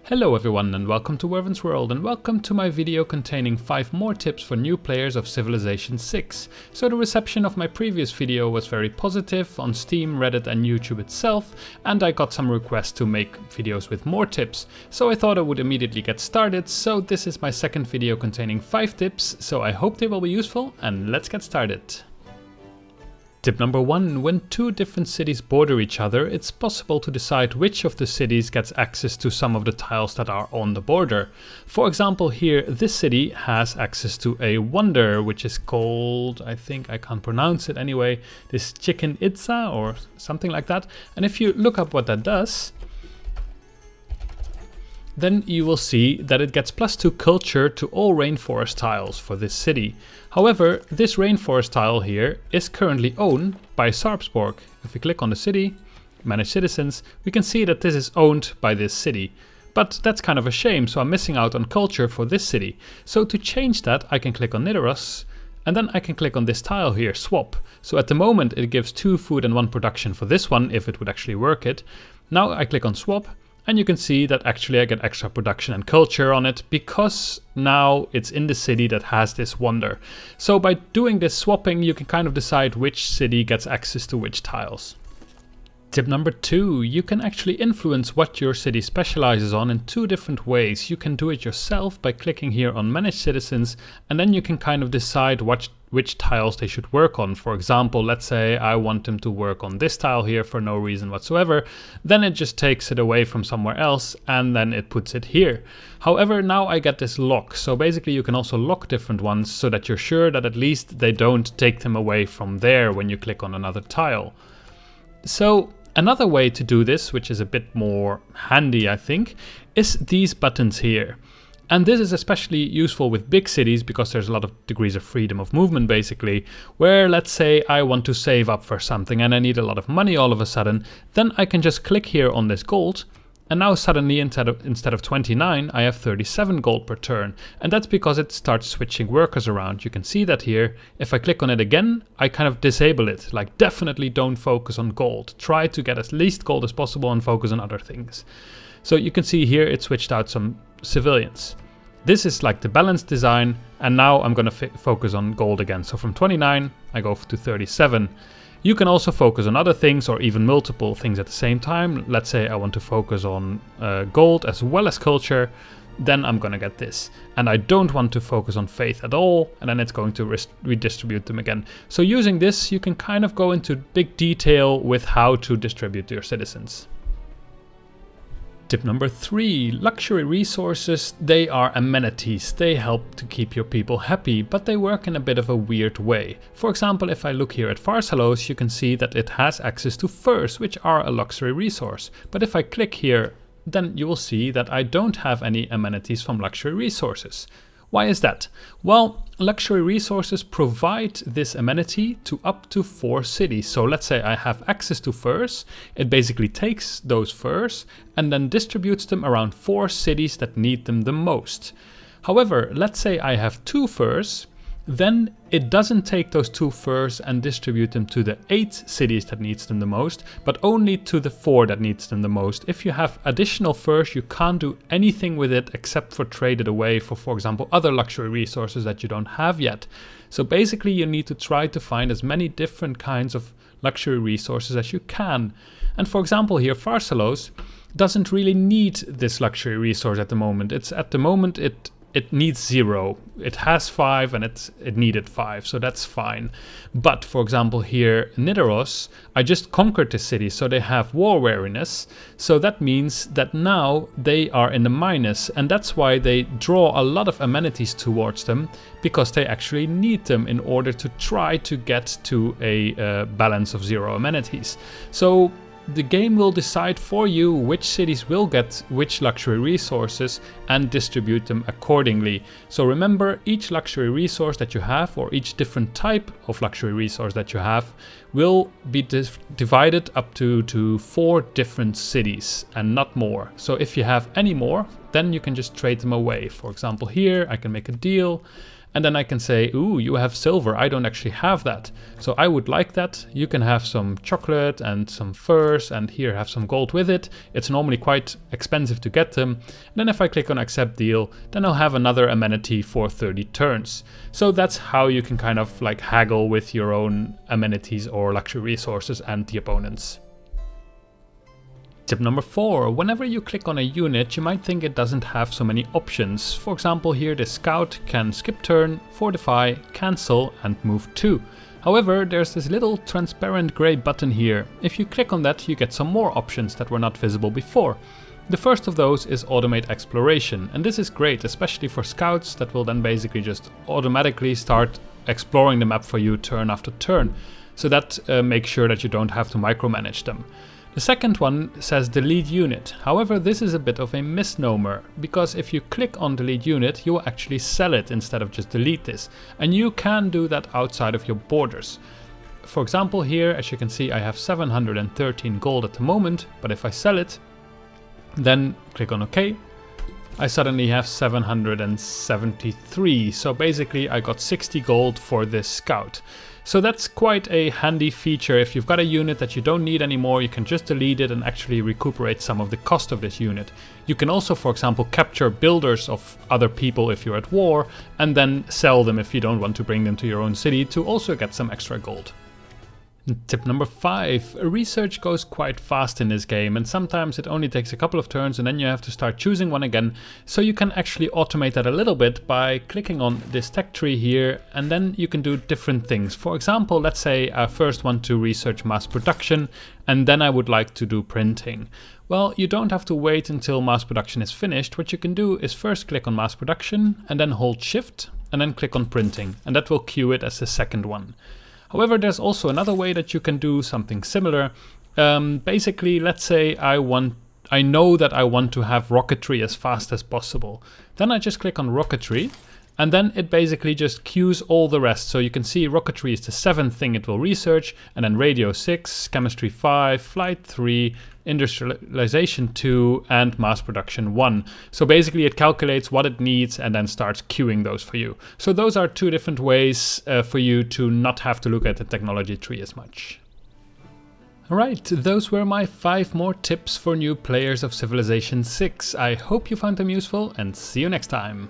Hello everyone and welcome to Werven's World and welcome to my video containing 5 more tips for new players of Civilization 6. So the reception of my previous video was very positive on Steam, Reddit and YouTube itself, and I got some requests to make videos with more tips. So I thought I would immediately get started, so this is my second video containing 5 tips, so I hope they will be useful and let's get started. Tip number 1. When two different cities border each other, it's possible to decide which of the cities gets access to some of the tiles that are on the border. For example, here this city has access to a wonder, which is called, I think I can't pronounce it anyway, this Chichen Itza or something like that. And if you look up what that does, then you will see that it gets +2 culture to all rainforest tiles for this city. However, this rainforest tile here is currently owned by Sarpsborg. If we click on the city, manage citizens, we can see that this is owned by this city. But that's kind of a shame, so I'm missing out on culture for this city. So to change that, I can click on Nidaros, and then I can click on this tile here, swap. So at the moment it gives 2 food and 1 production for this one, if it would actually work it. Now I click on swap, and you can see that actually I get extra production and culture on it because now it's in the city that has this wonder. So by doing this swapping, you can kind of decide which city gets access to which tiles. Tip number 2, you can actually influence what your city specializes on in 2 different ways. You can do it yourself by clicking here on Manage Citizens, and then you can kind of decide which tiles they should work on. For example, let's say I want them to work on this tile here for no reason whatsoever, then it just takes it away from somewhere else and then it puts it here. However, now I get this lock, so basically you can also lock different ones so that you're sure that at least they don't take them away from there when you click on another tile. So another way to do this, which is a bit more handy I think, is these buttons here. And this is especially useful with big cities because there's a lot of degrees of freedom of movement basically, where let's say I want to save up for something and I need a lot of money all of a sudden, then I can just click here on this gold, and now suddenly instead of 29 I have 37 gold per turn, and that's because it starts switching workers around. You can see that here. If I click on it again, I kind of disable it, like definitely don't focus on gold, try to get as least gold as possible and focus on other things. So you can see here it switched out some civilians. This is like the balanced design, and now I'm going to focus on gold again. So from 29 I go to 37. You can also focus on other things or even multiple things at the same time. Let's say I want to focus on gold as well as culture, then I'm going to get this. And I don't want to focus on faith at all, and then it's going to redistribute them again. So using this you can kind of go into big detail with how to distribute your citizens. Tip number 3, luxury resources, they are amenities. They help to keep your people happy, but they work in a bit of a weird way. For example, if I look here at Pharsalos, you can see that it has access to furs, which are a luxury resource. But if I click here, then you will see that I don't have any amenities from luxury resources. Why is that? Well, luxury resources provide this amenity to up to 4 cities. So let's say I have access to furs, it basically takes those furs and then distributes them around 4 cities that need them the most. However, let's say I have 2 furs, then it doesn't take those 2 furs and distribute them to the 8 cities that needs them the most, but only to the 4 that needs them the most. If you have additional furs, you can't do anything with it except for trade it away for example, other luxury resources that you don't have yet. So basically you need to try to find as many different kinds of luxury resources as you can. And for example here, Pharsalos doesn't really need this luxury resource at the moment. It needs 0. It has 5 and it needed 5, so that's fine. But for example here, Nidaros, I just conquered the city, so they have war weariness. So that means that now they are in the minus, and that's why they draw a lot of amenities towards them, because they actually need them in order to try to get to a balance of 0 amenities. So the game will decide for you which cities will get which luxury resources and distribute them accordingly. So remember, each luxury resource that you have, or each different type of luxury resource that you have, will be divided up to 4 different cities and not more. So if you have any more, then you can just trade them away. For example here, I can make a deal and then I can say, ooh, you have silver, I don't actually have that. So I would like that. You can have some chocolate and some furs, and here have some gold with it. It's normally quite expensive to get them. And then if I click on accept deal, then I'll have another amenity for 30 turns. So that's how you can kind of like haggle with your own amenities or luxury resources and the opponents. Tip number 4, whenever you click on a unit, you might think it doesn't have so many options. For example, here the scout can skip turn, fortify, cancel and move 2. However, there's this little transparent grey button here. If you click on that, you get some more options that were not visible before. The first of those is automate exploration, and this is great, especially for scouts that will then basically just automatically start exploring the map for you turn after turn. So that makes sure that you don't have to micromanage them. The second one says delete unit. However, this is a bit of a misnomer, because if you click on delete unit, you will actually sell it instead of just delete this. And you can do that outside of your borders. For example, here, as you can see, I have 713 gold at the moment, but if I sell it, then click on OK, I suddenly have 773. So basically I got 60 gold for this scout. So that's quite a handy feature. If you've got a unit that you don't need anymore, you can just delete it and actually recuperate some of the cost of this unit. You can also, for example, capture builders of other people if you're at war, and then sell them if you don't want to bring them to your own city to also get some extra gold. Tip number 5. Research goes quite fast in this game, and sometimes it only takes a couple of turns and then you have to start choosing one again. So you can actually automate that a little bit by clicking on this tech tree here, and then you can do different things. For example, let's say I first want to research mass production and then I would like to do printing. Well, you don't have to wait until mass production is finished. What you can do is first click on mass production and then hold shift and then click on printing, and that will queue it as the second one. However, there's also another way that you can do something similar. Basically, let's say I know that I want to have rocketry as fast as possible. Then I just click on rocketry, and then it basically just queues all the rest. So you can see rocketry is the 7th thing it will research, and then radio 6, chemistry 5, flight 3, industrialization 2, and mass production 1. So basically it calculates what it needs and then starts queuing those for you. So those are 2 different ways for you to not have to look at the technology tree as much. Alright, those were my 5 more tips for new players of Civilization 6. I hope you found them useful, and see you next time.